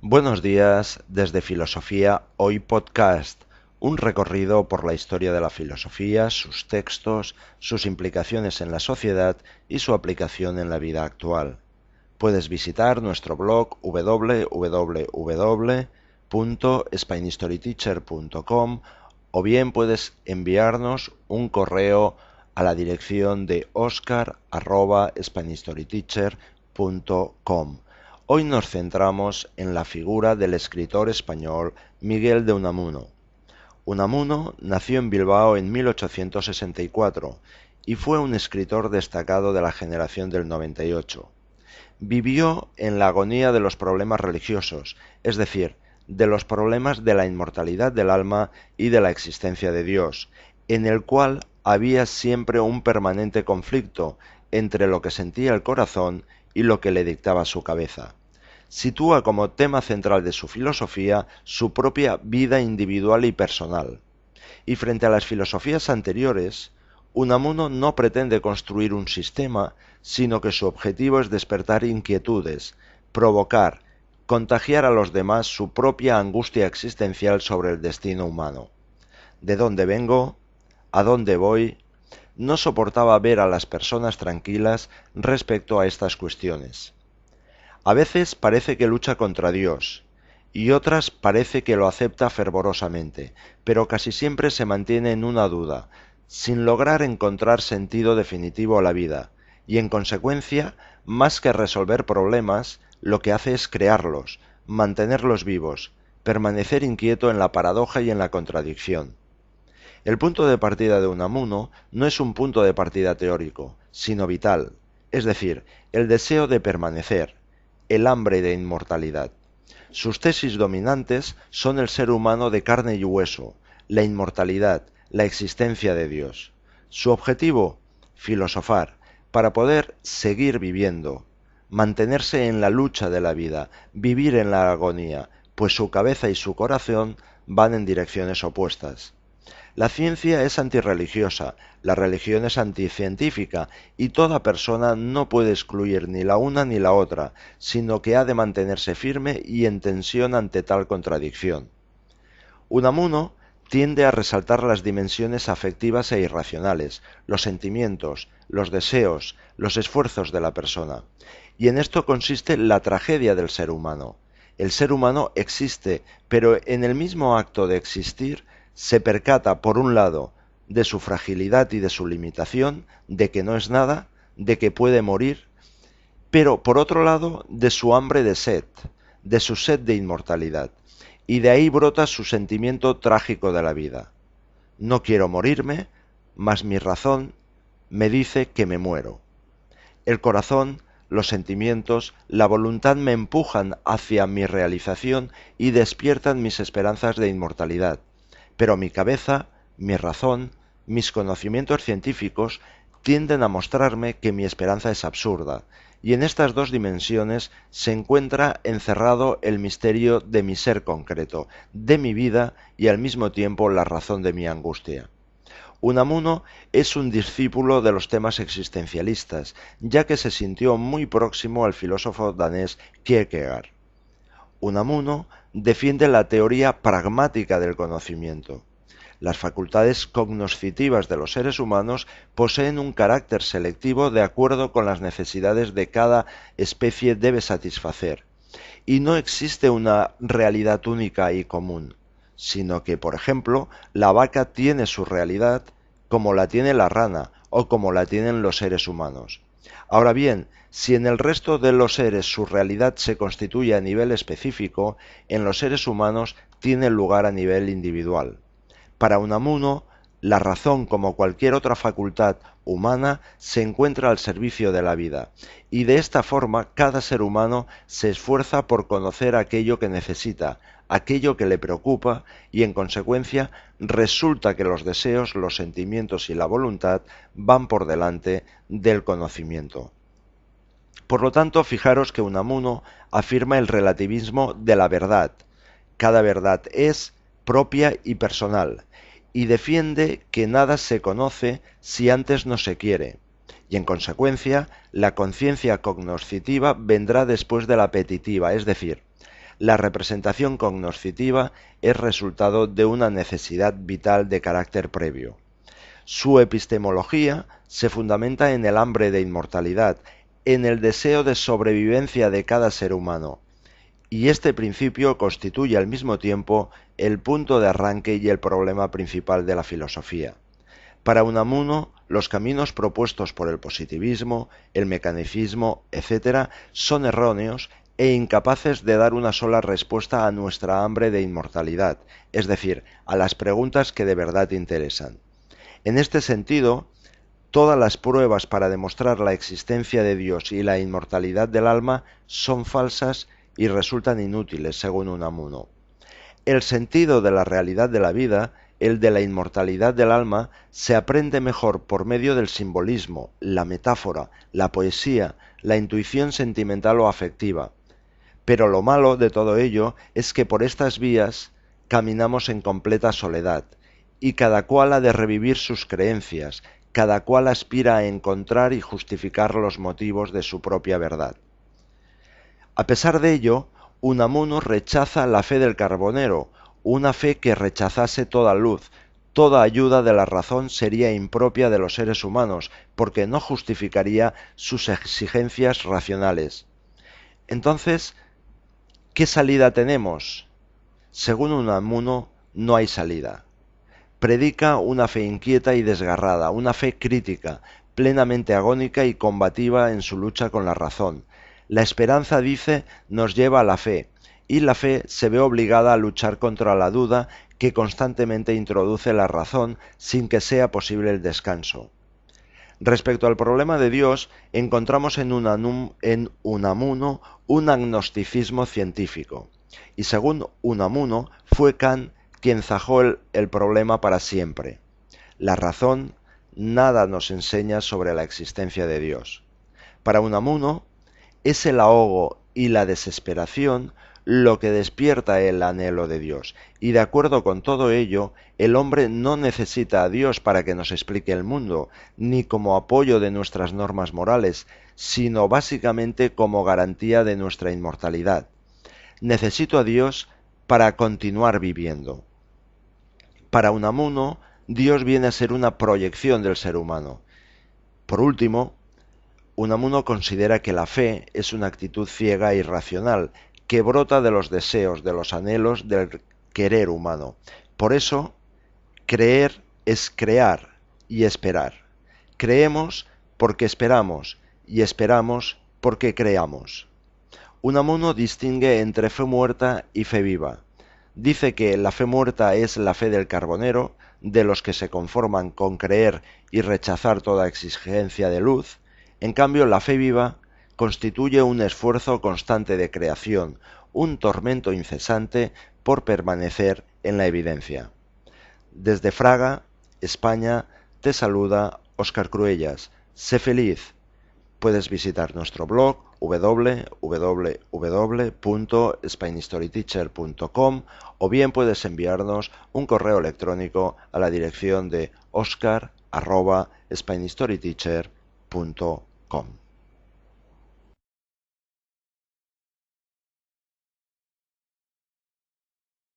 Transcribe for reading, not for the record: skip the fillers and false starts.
Buenos días desde Filosofía Hoy Podcast, un recorrido por la historia de la filosofía, sus textos, sus implicaciones en la sociedad y su aplicación en la vida actual. Puedes visitar nuestro blog www.spainhistoryteacher.com o bien puedes enviarnos un correo a la dirección de oscar@spainhistoryteacher.com. Hoy nos centramos en la figura del escritor español Miguel de Unamuno. Unamuno nació en Bilbao en 1864 y fue un escritor destacado de la generación del 98. Vivió en la agonía de los problemas religiosos, es decir, de los problemas de la inmortalidad del alma y de la existencia de Dios, en el cual había siempre un permanente conflicto entre lo que sentía el corazón y lo que le dictaba su cabeza. Sitúa como tema central de su filosofía su propia vida individual y personal. Y frente a las filosofías anteriores, Unamuno no pretende construir un sistema, sino que su objetivo es despertar inquietudes, provocar, contagiar a los demás su propia angustia existencial sobre el destino humano. ¿De dónde vengo? ¿A dónde voy? No soportaba ver a las personas tranquilas respecto a estas cuestiones. A veces parece que lucha contra Dios, y otras parece que lo acepta fervorosamente, pero casi siempre se mantiene en una duda, sin lograr encontrar sentido definitivo a la vida, y en consecuencia, más que resolver problemas, lo que hace es crearlos, mantenerlos vivos, permanecer inquieto en la paradoja y en la contradicción. El punto de partida de Unamuno no es un punto de partida teórico, sino vital, es decir, el deseo de permanecer, el hambre de inmortalidad. Sus tesis dominantes son el ser humano de carne y hueso, la inmortalidad, la existencia de Dios. Su objetivo, filosofar, para poder seguir viviendo, mantenerse en la lucha de la vida, vivir en la agonía, pues su cabeza y su corazón van en direcciones opuestas. La ciencia es antirreligiosa, la religión es anticientífica, y toda persona no puede excluir ni la una ni la otra, sino que ha de mantenerse firme y en tensión ante tal contradicción. Unamuno tiende a resaltar las dimensiones afectivas e irracionales, los sentimientos, los deseos, los esfuerzos de la persona. Y en esto consiste la tragedia del ser humano. El ser humano existe, pero en el mismo acto de existir se percata, por un lado, de su fragilidad y de su limitación, de que no es nada, de que puede morir, pero por otro lado, de su hambre de sed, de su sed de inmortalidad, y de ahí brota su sentimiento trágico de la vida. No quiero morirme, mas mi razón me dice que me muero. El corazón, los sentimientos, la voluntad me empujan hacia mi realización y despiertan mis esperanzas de inmortalidad, pero mi cabeza, mi razón, mis conocimientos científicos tienden a mostrarme que mi esperanza es absurda, y en estas dos dimensiones se encuentra encerrado el misterio de mi ser concreto, de mi vida y al mismo tiempo la razón de mi angustia. Unamuno es un discípulo de los temas existencialistas, ya que se sintió muy próximo al filósofo danés Kierkegaard. Unamuno defiende la teoría pragmática del conocimiento. Las facultades cognoscitivas de los seres humanos poseen un carácter selectivo de acuerdo con las necesidades de cada especie debe satisfacer, y no existe una realidad única y común, sino que, por ejemplo, la vaca tiene su realidad como la tiene la rana o como la tienen los seres humanos. Ahora bien, si en el resto de los seres su realidad se constituye a nivel específico, en los seres humanos tiene lugar a nivel individual. Para Unamuno, la razón, como cualquier otra facultad humana, se encuentra al servicio de la vida, y de esta forma cada ser humano se esfuerza por conocer aquello que necesita, aquello que le preocupa, y en consecuencia resulta que los deseos, los sentimientos y la voluntad van por delante del conocimiento. Por lo tanto, fijaros que Unamuno afirma el relativismo de la verdad. Cada verdad es propia y personal, y defiende que nada se conoce si antes no se quiere, y en consecuencia la conciencia cognoscitiva vendrá después de la apetitiva, es decir, la representación cognoscitiva es resultado de una necesidad vital de carácter previo. Su epistemología se fundamenta en el hambre de inmortalidad, en el deseo de sobrevivencia de cada ser humano, y este principio constituye al mismo tiempo el punto de arranque y el problema principal de la filosofía. Para Unamuno, los caminos propuestos por el positivismo, el mecanicismo, etc., son erróneos e incapaces de dar una sola respuesta a nuestra hambre de inmortalidad, es decir, a las preguntas que de verdad interesan. En este sentido, todas las pruebas para demostrar la existencia de Dios y la inmortalidad del alma son falsas y resultan inútiles, según Unamuno. El sentido de la realidad de la vida, el de la inmortalidad del alma, se aprende mejor por medio del simbolismo, la metáfora, la poesía, la intuición sentimental o afectiva. Pero lo malo de todo ello es que por estas vías caminamos en completa soledad, y cada cual ha de revivir sus creencias, cada cual aspira a encontrar y justificar los motivos de su propia verdad. A pesar de ello, Unamuno rechaza la fe del Carbonero, una fe que rechazase toda luz. Toda ayuda de la razón sería impropia de los seres humanos, porque no justificaría sus exigencias racionales. Entonces, ¿qué salida tenemos? Según Unamuno, no hay salida. Predica una fe inquieta y desgarrada, una fe crítica, plenamente agónica y combativa en su lucha con la razón. La esperanza, dice, nos lleva a la fe, y la fe se ve obligada a luchar contra la duda que constantemente introduce la razón sin que sea posible el descanso. Respecto al problema de Dios, encontramos en Unamuno un agnosticismo científico, y según Unamuno, fue Kant quien zajó el problema para siempre. La razón nada nos enseña sobre la existencia de Dios. Para Unamuno, es el ahogo y la desesperación lo que despierta el anhelo de Dios, y de acuerdo con todo ello, el hombre no necesita a Dios para que nos explique el mundo, ni como apoyo de nuestras normas morales, sino básicamente como garantía de nuestra inmortalidad. Necesito a Dios para continuar viviendo. Para Unamuno, Dios viene a ser una proyección del ser humano. Por último, Unamuno considera que la fe es una actitud ciega e irracional que brota de los deseos, de los anhelos, del querer humano. Por eso, creer es crear y esperar. Creemos porque esperamos y esperamos porque creamos. Unamuno distingue entre fe muerta y fe viva. Dice que la fe muerta es la fe del Carbonero, de los que se conforman con creer y rechazar toda exigencia de luz. En cambio, la fe viva constituye un esfuerzo constante de creación, un tormento incesante por permanecer en la evidencia. Desde Fraga, España, te saluda Óscar Cruellas. Sé feliz. Puedes visitar nuestro blog www.spainhistoryteacher.com o bien puedes enviarnos un correo electrónico a la dirección de oscar@spainhistoryteacher.com.